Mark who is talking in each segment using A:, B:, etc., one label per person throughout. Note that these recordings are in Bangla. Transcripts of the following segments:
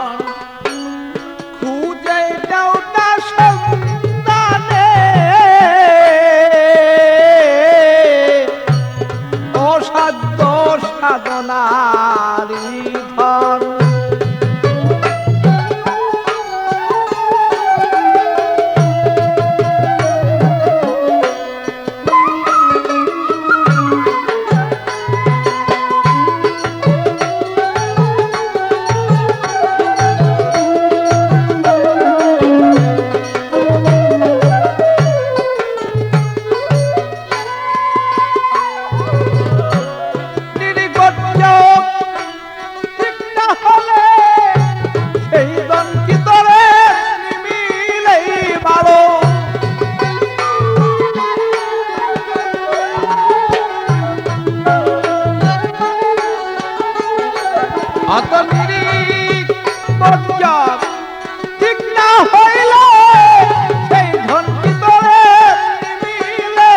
A: ধন খুঁজে দাও না সন্তানে অসাধ্য সাধনারি ধন ঠিক না হইলে সেই ধন কি তোরে মিলে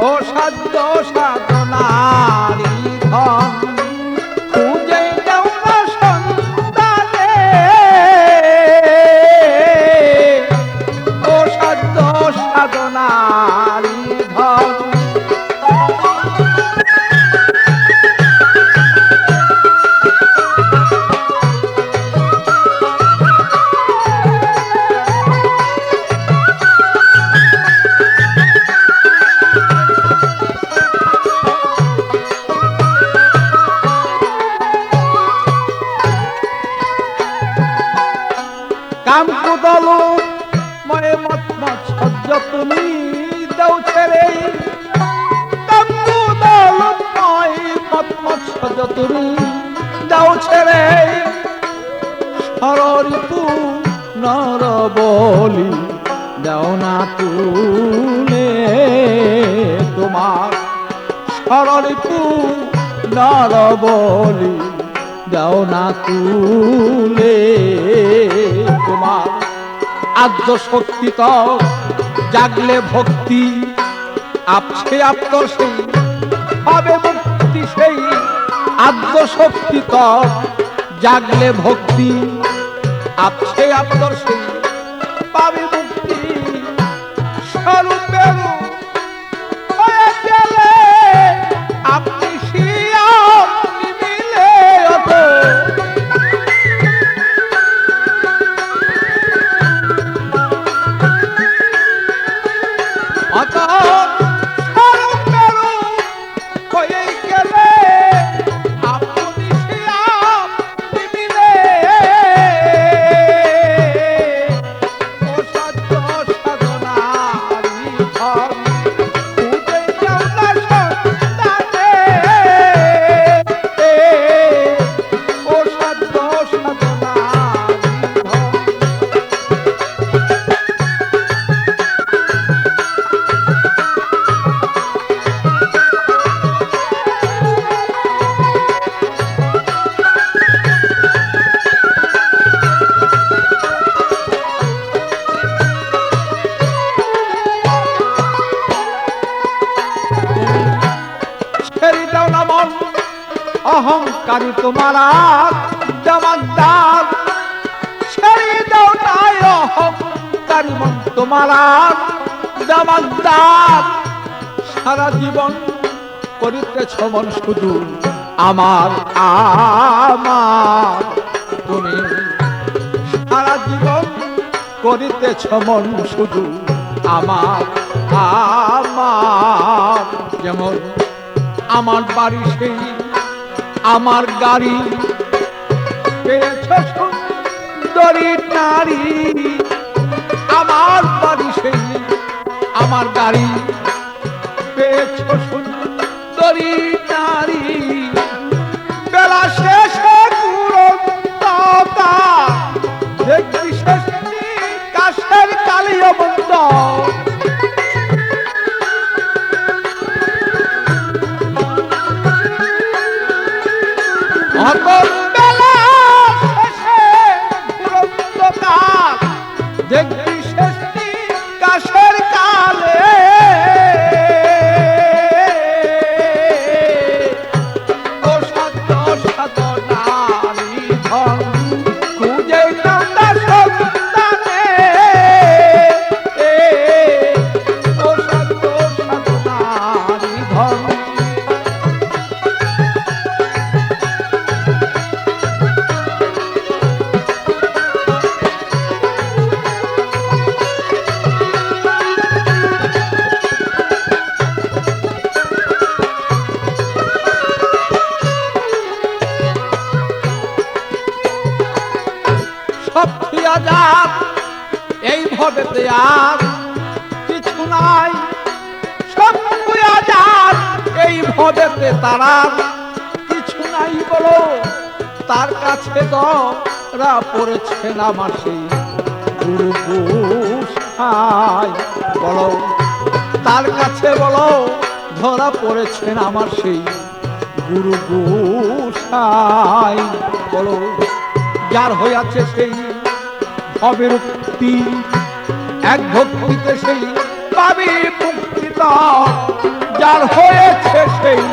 A: অসাধ্য সাধনারি ধন খুঁজে দাও না সন্তানে অসাধ্য সাধনারি ধন কাম কুদলু ময়ে মত সহ্য তুমি দাও ছেড়ে কাম কুদলু ময়ে মত সহ্য তুমি দাও ছেড়ে সররিপু নর বলি দাও না তুলে তোমার সররিপু নর বলি দাও না তুলে তোমার আদ্য শক্তি তো জাগলে ভক্তি আপসে আপ্তর সেই হবে মুক্তি সেই আদ্য শক্তি তো জাগলে ভক্তি আপসে আপ্তর সেই পাবে মুক্তি স্বরূপের হয়ে গেলে আপনি অহংকারী তোমার জমাদার ছেড়ে দাও নাই অহংকারী মন তোমার জমাদার সারা জীবন করিতেছ মন শুধু আমার আমার তুমি সারা জীবন করিতেছ মন শুধু আমার আমার যেমন আমার বাড়ি সেই আমার গাড়ি পেয়েছ সুন্দরী নারী আমার বাড়ি সেই আমার গাড়ি পেয়েছ সুন্দরী নারী বেলা শেষে দেখবি শেষ কাশের কালিয়া বন্ধ দেখবি শেষটি কাশের কালে অসাধ্য আজাদ, এই ভবেতে আর কিছু নাই। সবটুকু আজাদ, এই ভবেতে তারা কিছু নাই। বলো তার কাছে ধরা পড়েছেন আমার সেই গুরু গোসাই। বলো তার কাছে বলো ধরা পড়েছেন আমার সেই গুরু গোসাই। বলো যার হইয়াছে সেই ভবের মুক্তি, এক ভক্তিতে সেই পাবে মুক্তি। যার হয়েছে সেই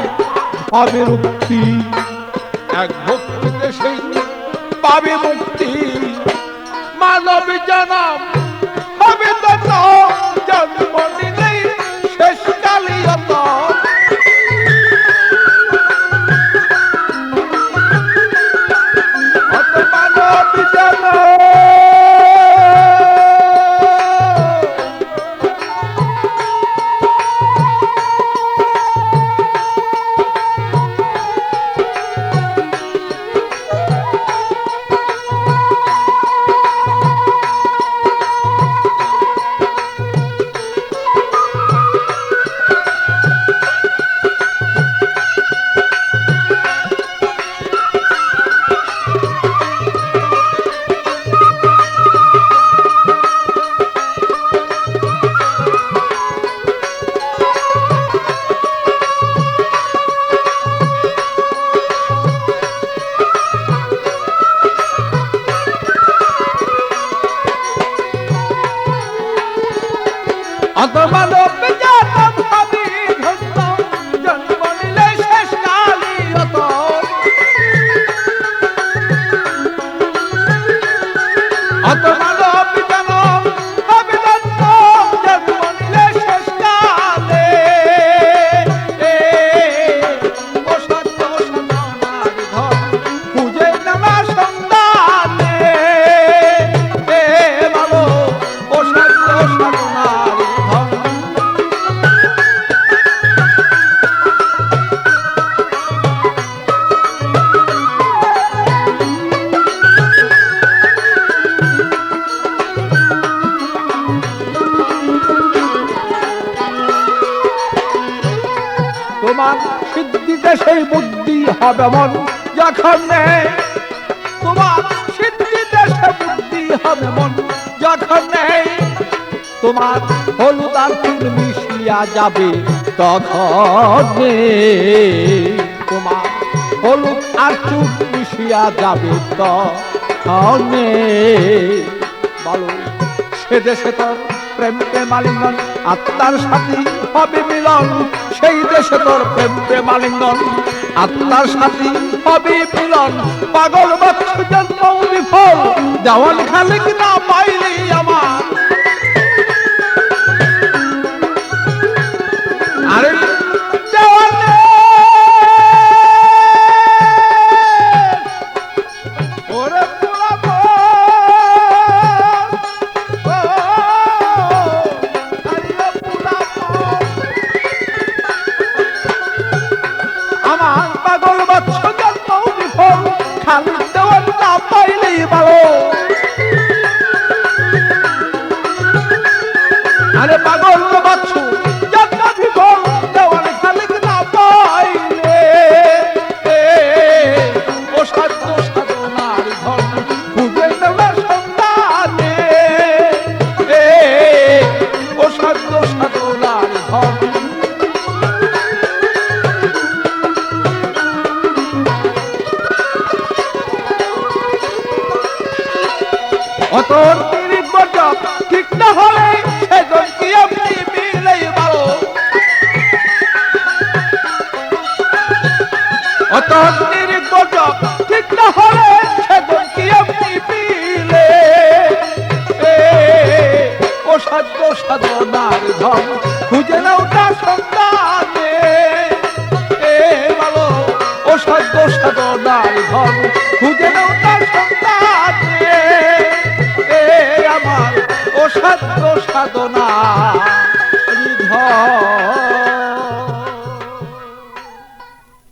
A: ভবের মুক্তি, এক ভক্তিতে সেই পাবে মুক্তি। মানব জনম হবে তত, জন্ম নিলেই শেষ কালিয়ত। মানব জনম তোমার সিদ্ধিতে সেই বুদ্ধি হবে মন যখন নেই। তোমার সিদ্ধিতে সে বুদ্ধি হবে মন যখন নেই। তোমার হলুদ আর চুন মিশিয়া যাবে তখন। তোমার হলুদ আর চুন মিশিয়া যাবে তখন। বলো সে দেশে তোর প্রেম প্রেমালিঙ্গন, আত্মার সাথী হবে মিলন। সেই দেশে তোর প্রেম প্রেমালিঙ্গন, আত্মার সাথী হবে মিলন। পাগল বাচ্চু জন্ম বিফল, দেওয়াল খালিক না পাইলি আমার। আরে দেওয়ালে ওরে পোড়াবো, আমার পাগল বাচ্চু জন্ম বিফল, খালি দেওয়াল না পাইলি ভালো। আরে পাগল বাচ্চু জন্ম বিফল, দেওয়াল খালি না পাইলে। ও সাধ্য সাধনার ধন খুঁজে নেওয়ার সন্ধানে। ও সাধ্য সাধনার ধন অতর তিরিশ বছর ঠিক না হলে সেজন কি আপনি মিলেই ভালো। অতর তিরিশ বছর ঠিক না হলে সেজন কি আপনি মিলে। ও সাধ্য সাধনার ধন খুঁজে নাও তার সন্তানে। ভালো ও সাধ্য সাধনার ধন খুঁজে নাও তার সন্তানে। আমার ও সাধ্য সাধনা